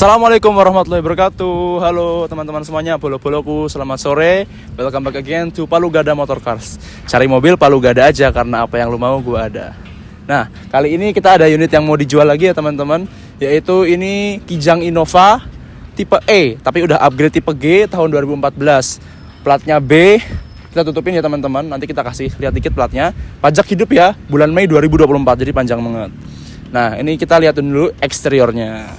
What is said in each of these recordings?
Assalamualaikum warahmatullahi wabarakatuh. Halo teman-teman semuanya, bolo-boloku, selamat sore. Welcome back again to Palu Gada Motor Cars. Cari mobil Palu Gada aja, karena apa yang lu mau gua ada. Nah, kali ini kita ada unit yang mau dijual lagi ya teman-teman, yaitu ini Kijang Innova tipe E, tapi udah upgrade tipe G tahun 2014. Platnya B. Kita tutupin ya teman-teman, nanti kita kasih lihat dikit platnya. Pajak hidup ya, bulan Mei 2024, jadi panjang banget. Nah, ini kita lihat dulu eksteriornya.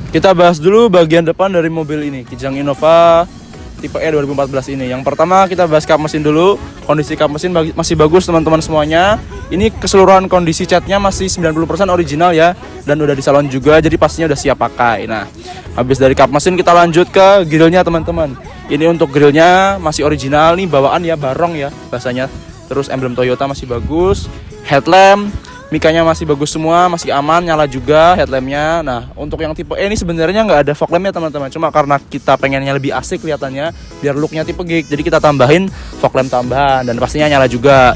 Kita bahas dulu bagian depan dari mobil ini, Kijang Innova tipe E 2014 ini. Yang pertama kita bahas kap mesin dulu. Kondisi kap mesin masih bagus teman-teman semuanya. Ini keseluruhan kondisi catnya masih 90% original ya, dan udah di salon juga, jadi pastinya udah siap pakai. Nah, habis dari kap mesin kita lanjut ke grillnya teman-teman. Ini untuk grillnya masih original nih, bawaan ya, barong ya bahasanya. Terus emblem Toyota masih bagus. Headlamp mikanya masih bagus semua, masih aman, nyala juga headlampnya. Nah, untuk yang tipe E ini sebenarnya nggak ada fog lampnya teman-teman. Cuma karena kita pengennya lebih asik kelihatannya, biar looknya tipe G, jadi kita tambahin fog lamp tambahan dan pastinya nyala juga.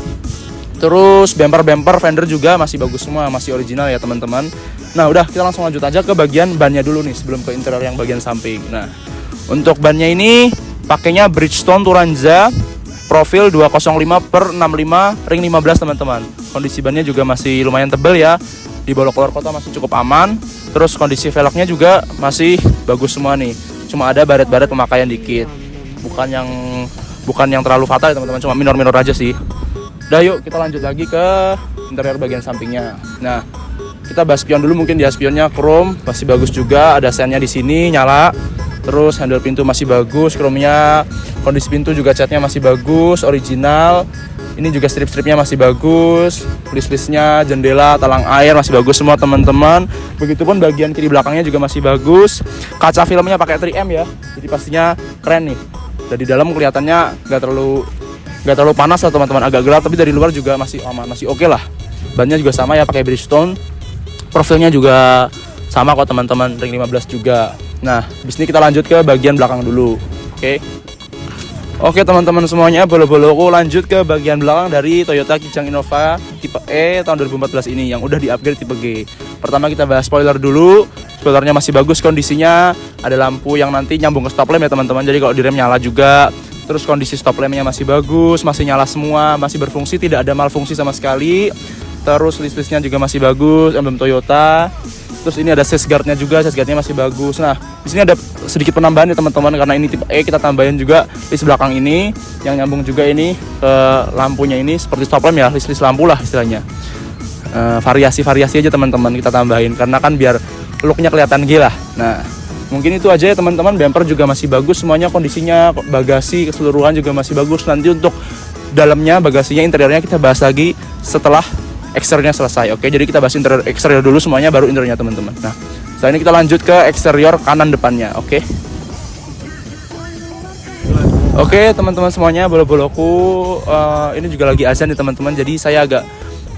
Terus bumper fender juga masih bagus semua, masih original ya teman-teman. Nah, udah kita langsung lanjut aja ke bagian bannya dulu nih sebelum ke interior yang bagian samping. Nah, untuk bannya ini pakainya Bridgestone Turanza profil 205/65 ring 15 teman-teman. Kondisi bannya juga masih lumayan tebal ya. Di bawah keluar kota masih cukup aman. Terus kondisi velgnya juga masih bagus semua nih. Cuma ada baret-baret pemakaian dikit. Bukan yang terlalu fatal ya teman-teman, cuma minor-minor aja sih. Udah yuk kita lanjut lagi ke interior bagian sampingnya. Nah, kita bahas spion dulu, mungkin dia spionnya chrome masih bagus juga, ada sennya di sini nyala. Terus handle pintu masih bagus, chrome-nya. Kondisi pintu juga catnya masih bagus, original. Ini juga strip-stripnya masih bagus. List-listnya, jendela, talang air masih bagus semua teman-teman. Begitupun bagian kiri belakangnya juga masih bagus. Kaca filmnya pakai 3M ya, jadi pastinya keren nih. Dari dalam kelihatannya nggak terlalu panas lah teman-teman, agak gelap, tapi dari luar juga masih aman, masih oke lah. Bannya juga sama ya, pakai Bridgestone. Profilnya juga sama kok teman-teman, ring 15 juga. Nah, habis ini kita lanjut ke bagian belakang dulu. Oke teman-teman semuanya, bolo-boloku lanjut ke bagian belakang dari Toyota Kijang Innova tipe E tahun 2014 ini yang udah di-upgrade tipe G. Pertama kita bahas spoiler dulu. Spoilernya masih bagus kondisinya. Ada lampu yang nanti nyambung ke stop lamp ya teman-teman. Jadi kalau direm nyala juga. Terus kondisi stop lampnya masih bagus, masih nyala semua, masih berfungsi, tidak ada malfungsi sama sekali. Terus list-listnya juga masih bagus, emblem Toyota. Terus ini ada safeguardnya juga, safeguardnya masih bagus. Nah, di sini ada sedikit penambahan ya teman-teman, karena ini tipe E, kita tambahin juga list belakang ini yang nyambung juga ini ke lampunya ini seperti stop lamp ya, list lampu lah istilahnya. Variasi-variasi aja teman-teman kita tambahin karena kan biar looknya kelihatan gila. Nah, mungkin itu aja ya teman-teman. Bumper juga masih bagus semuanya kondisinya, bagasi keseluruhan juga masih bagus. Nanti untuk dalamnya, bagasinya, interiornya kita bahas lagi setelah eksteriornya selesai. Oke, jadi kita bahas eksterior dulu semuanya, baru interiornya teman-teman. Nah, setelah ini kita lanjut ke eksterior kanan depannya. Oke teman-teman semuanya, bolo-boloku, ini juga lagi azan nih teman-teman, jadi saya agak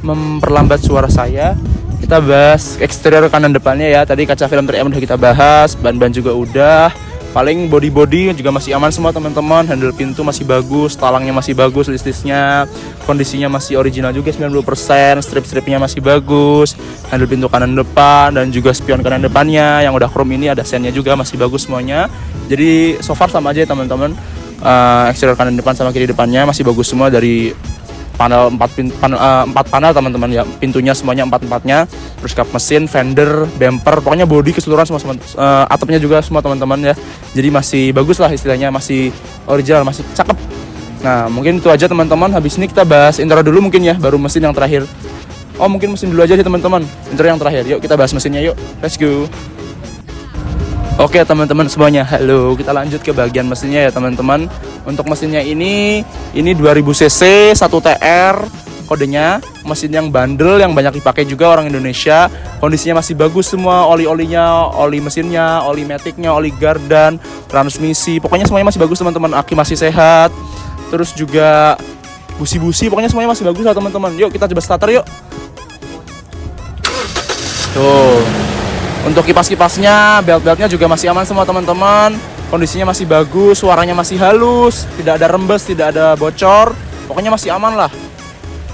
memperlambat suara saya. Kita bahas eksterior kanan depannya ya. Tadi kaca film 3M udah kita bahas, ban-ban juga udah. Paling body juga masih aman semua teman-teman. Handle pintu masih bagus, talangnya masih bagus, list-listnya. Kondisinya masih original juga 90%, strip-stripnya masih bagus. Handle pintu kanan depan dan juga spion kanan depannya yang udah chrome ini ada sennya juga masih bagus semuanya. Jadi so far sama aja ya teman-teman. Eksterior kanan depan sama kiri depannya masih bagus semua, dari panel 4 panel teman-teman ya, pintunya semuanya 4-4-nya. Terus kap mesin, fender, bumper, pokoknya body keseluruhan semua, atapnya juga semua teman-teman ya. Jadi masih bagus lah istilahnya, masih original, masih cakep. Nah, mungkin itu aja teman-teman. Habis ini kita bahas interior dulu mungkin ya, baru mesin yang terakhir. Mungkin mesin dulu aja sih teman-teman, interior yang terakhir. Yuk kita bahas mesinnya yuk, let's go. Oke teman-teman semuanya, halo. Kita lanjut ke bagian mesinnya ya teman-teman. Untuk mesinnya ini 2000 cc 1 TR kodenya. Mesin yang bandel, yang banyak dipakai juga orang Indonesia. Kondisinya masih bagus semua, oli-olinya, oli mesinnya, oli maticnya, oli gardan, transmisi. Pokoknya semuanya masih bagus teman-teman. Aki masih sehat. terus juga busi-busi, pokoknya semuanya masih bagus lah teman-teman. Yuk kita coba starter yuk. Tuh, untuk kipas-kipasnya, belt-beltnya juga masih aman semua teman-teman. Kondisinya masih bagus, suaranya masih halus, tidak ada rembes, tidak ada bocor. Pokoknya masih aman lah,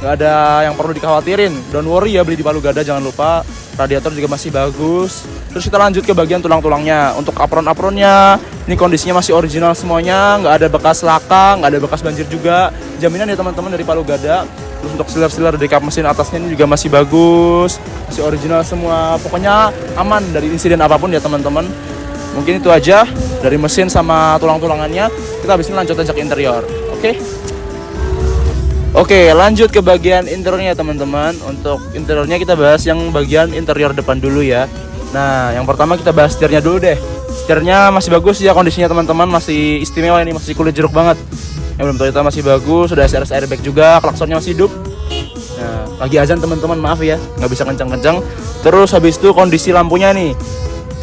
nggak ada yang perlu dikhawatirin. Don't worry ya, beli di Palu Gada jangan lupa. Radiator juga masih bagus. Terus kita lanjut ke bagian tulang-tulangnya. Untuk apron-apronnya, ini kondisinya masih original semuanya, nggak ada bekas laka, nggak ada bekas banjir juga. Jaminan ya teman-teman dari Palu Gada. Terus untuk sealer-sealer dari kap mesin atasnya ini juga masih bagus, masih original semua. Pokoknya aman dari insiden apapun ya teman-teman. Mungkin itu aja dari mesin sama tulang-tulangannya. Kita habis ini lanjut aja ke interior. Oke, lanjut ke bagian interiornya teman-teman. Untuk interiornya kita bahas yang bagian interior depan dulu ya. Nah, yang pertama kita bahas setirnya dulu deh. Setirnya masih bagus ya kondisinya teman-teman, masih istimewa ini, masih kulit jeruk banget. Yang belum Toyota masih bagus, sudah SRS airbag juga, klaksonnya masih hidup. Nah, lagi azan teman-teman, maaf ya, nggak bisa kencang-kencang. Terus habis itu kondisi lampunya nih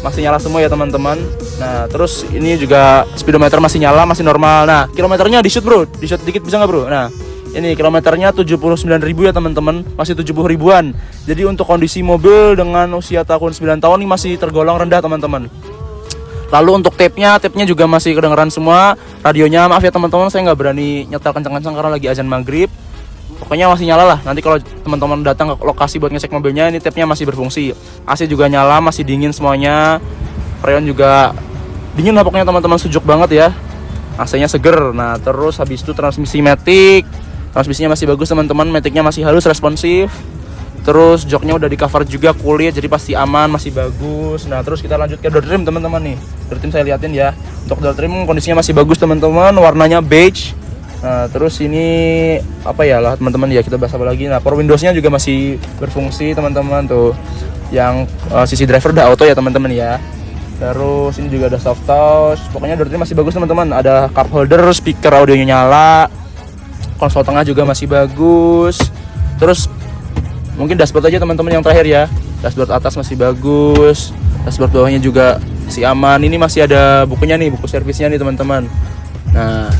masih nyala semua ya teman-teman. Nah, terus ini juga speedometer masih nyala, masih normal. Nah, kilometernya di shoot bro, di shoot dikit bisa nggak bro? Nah, ini kilometernya 79.000 ya teman-teman, masih 70 ribuan. Jadi untuk kondisi mobil dengan usia tahun 9 tahun ini masih tergolong rendah teman-teman. Lalu untuk tape-nya juga masih kedengeran semua. Radionya maaf ya teman-teman, saya nggak berani nyetel kencang-kencang karena lagi azan maghrib. Pokoknya masih nyala lah. Nanti kalau teman-teman datang ke lokasi buat ngecek mobilnya, ini tape-nya masih berfungsi. AC juga nyala, masih dingin semuanya. Freon juga dingin lah pokoknya teman-teman, sejuk banget ya. AC-nya seger. Nah, terus habis itu transmisi matic. Transmisinya masih bagus teman-teman, maticnya masih halus, responsif. Terus joknya udah di cover juga kulit, jadi pasti aman, masih bagus. Nah, terus kita lanjut ke door trim teman-teman nih. Door trim saya liatin ya. Untuk door trim kondisinya masih bagus teman-teman, warnanya beige. Nah, terus ini apa ya lah teman-teman ya, kita bahas apa lagi. Nah, power windowsnya juga masih berfungsi teman-teman tuh. Yang sisi driver udah auto ya teman-teman ya. Terus ini juga ada soft touch. Pokoknya door trim masih bagus teman-teman. Ada cup holder, speaker audionya nyala. Konsol tengah juga masih bagus. Terus mungkin dashboard aja teman-teman yang terakhir ya. Dashboard atas masih bagus. Dashboard bawahnya juga masih aman. Ini masih ada bukunya nih, buku servisnya nih teman-teman. Nah,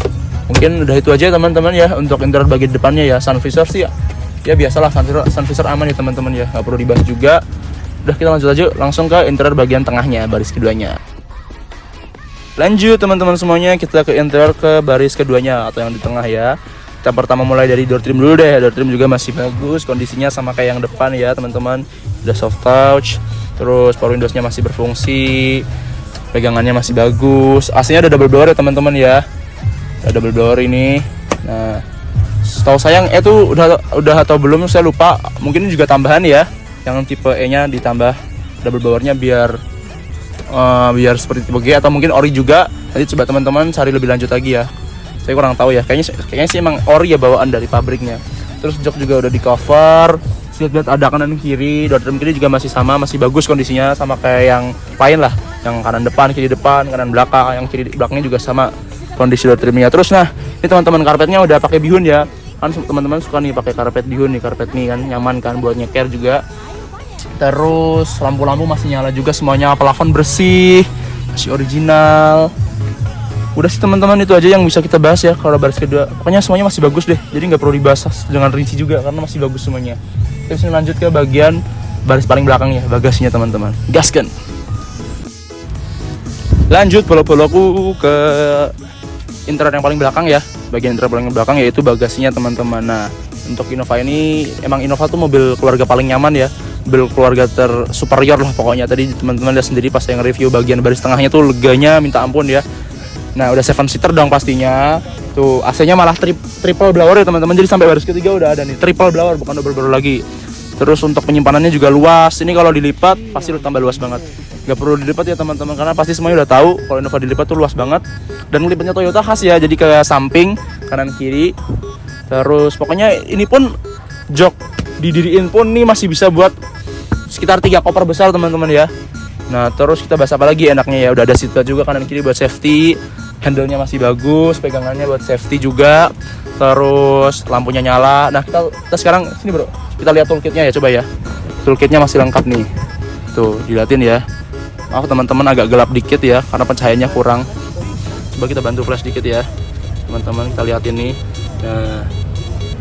mungkin udah itu aja teman-teman ya untuk interior bagian depannya ya. Sun visor sih ya biasalah, sun visor aman ya teman-teman ya, nggak perlu dibahas juga. Udah, kita lanjut aja langsung ke interior bagian tengahnya, baris keduanya. Lanjut teman-teman semuanya, kita ke interior ke baris keduanya atau yang di tengah ya. Kita pertama mulai dari door trim dulu deh. Door trim juga masih bagus, kondisinya sama kayak yang depan ya teman-teman. Udah soft touch, terus power windowsnya masih berfungsi, pegangannya masih bagus. AC-nya ada double door ya teman-teman ya. Ada double door ini. Nah, setahu saya itu udah atau belum saya lupa. Mungkin juga tambahan ya, yang tipe E-nya ditambah double door-nya biar seperti tipe G, atau mungkin ori juga. Nanti coba teman-teman cari lebih lanjut lagi ya. Saya kurang tahu ya, kayaknya sih emang ori ya bawaan dari pabriknya. Terus jok juga udah di cover, lihat ada kanan kiri. Door trim kiri juga masih sama, masih bagus kondisinya, sama kayak yang lain lah, yang kanan depan, kiri depan, kanan belakang, yang kiri belakangnya juga sama kondisi door trimnya. Terus nah, ini teman-teman karpetnya udah pakai bihun ya, kan teman-teman suka nih pakai karpet bihun nih, karpet nih kan nyaman kan buat nyeker juga. Terus lampu-lampu masih nyala juga semuanya, plafon bersih, masih original. Udah sih teman-teman, itu aja yang bisa kita bahas ya kalau baris kedua. Pokoknya semuanya masih bagus deh, jadi nggak perlu dibahas dengan rinci juga karena masih bagus semuanya. Terus lanjut ke bagian baris paling belakang ya, bagasinya teman-teman. Gaskan. Lanjut polo-poloku ke interior yang paling belakang ya. Bagian interior paling belakang yaitu bagasinya teman-teman. Nah, untuk Innova ini emang Innova tuh mobil keluarga paling nyaman ya. Mobil keluarga tersuperior lah pokoknya. Tadi teman-teman lihat sendiri pas yang review bagian baris tengahnya tuh leganya minta ampun ya. Nah, udah 7 seater dong pastinya. Tuh AC-nya malah triple blower ya teman-teman. Jadi sampai baris ketiga udah ada nih triple blower, bukan double blower lagi. Terus untuk penyimpanannya juga luas. Ini kalau dilipat pasti tambah luas banget. Gak perlu dilipat ya teman-teman, karena pasti semuanya udah tahu kalau Innova dilipat tuh luas banget. Dan lipatnya Toyota khas ya, jadi kayak samping, kanan kiri. Terus pokoknya ini pun jok didiriin pun nih masih bisa buat sekitar 3 koper besar teman-teman ya. Nah, terus kita bahas apa lagi enaknya ya, udah ada seatbelt juga kanan kiri buat safety. Handle-nya masih bagus, pegangannya buat safety juga. Terus lampunya nyala. Nah, kita sekarang sini bro, kita lihat toolkitnya ya, coba ya. Toolkitnya masih lengkap nih. Tuh, dilihatin ya. Maaf teman-teman agak gelap dikit ya, karena pencahayaannya kurang. Coba kita bantu flash dikit ya. teman-teman, kita lihat ini. Nah,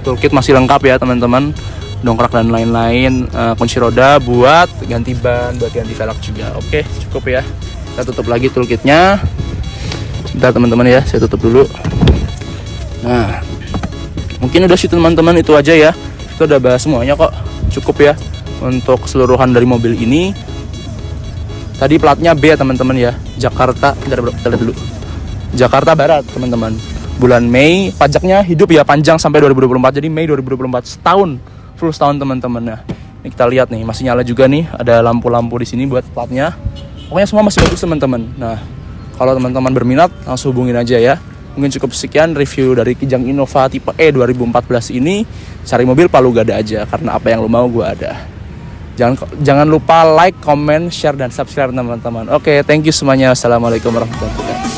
toolkit masih lengkap ya teman-teman, dongkrak dan lain-lain, kunci roda buat ganti ban, buat ganti velg juga. Oke, cukup ya. Kita tutup lagi toolkitnya. Bentar teman-teman ya, saya tutup dulu. Nah, mungkin udah sih teman-teman, itu aja ya. Kita udah bahas semuanya kok, cukup ya untuk keseluruhan dari mobil ini. Tadi platnya B ya teman-teman ya, Jakarta. Bentar, kita lihat dulu. Jakarta Barat teman-teman. Bulan Mei, pajaknya hidup ya, panjang sampai 2024. Jadi Mei 2024, setahun, full setahun teman-teman. Nah, ini kita lihat nih, masih nyala juga nih, ada lampu-lampu di sini buat platnya. Pokoknya semua masih bagus teman-teman. Nah, kalau teman-teman berminat langsung hubungin aja ya. Mungkin cukup sekian review dari Kijang Innova tipe E 2014 ini. Cari mobil Palu Gada aja, karena apa yang lo mau gue ada. Jangan lupa like, comment, share, dan subscribe teman-teman. Oke, thank you semuanya. Assalamualaikum warahmatullahi wabarakatuh.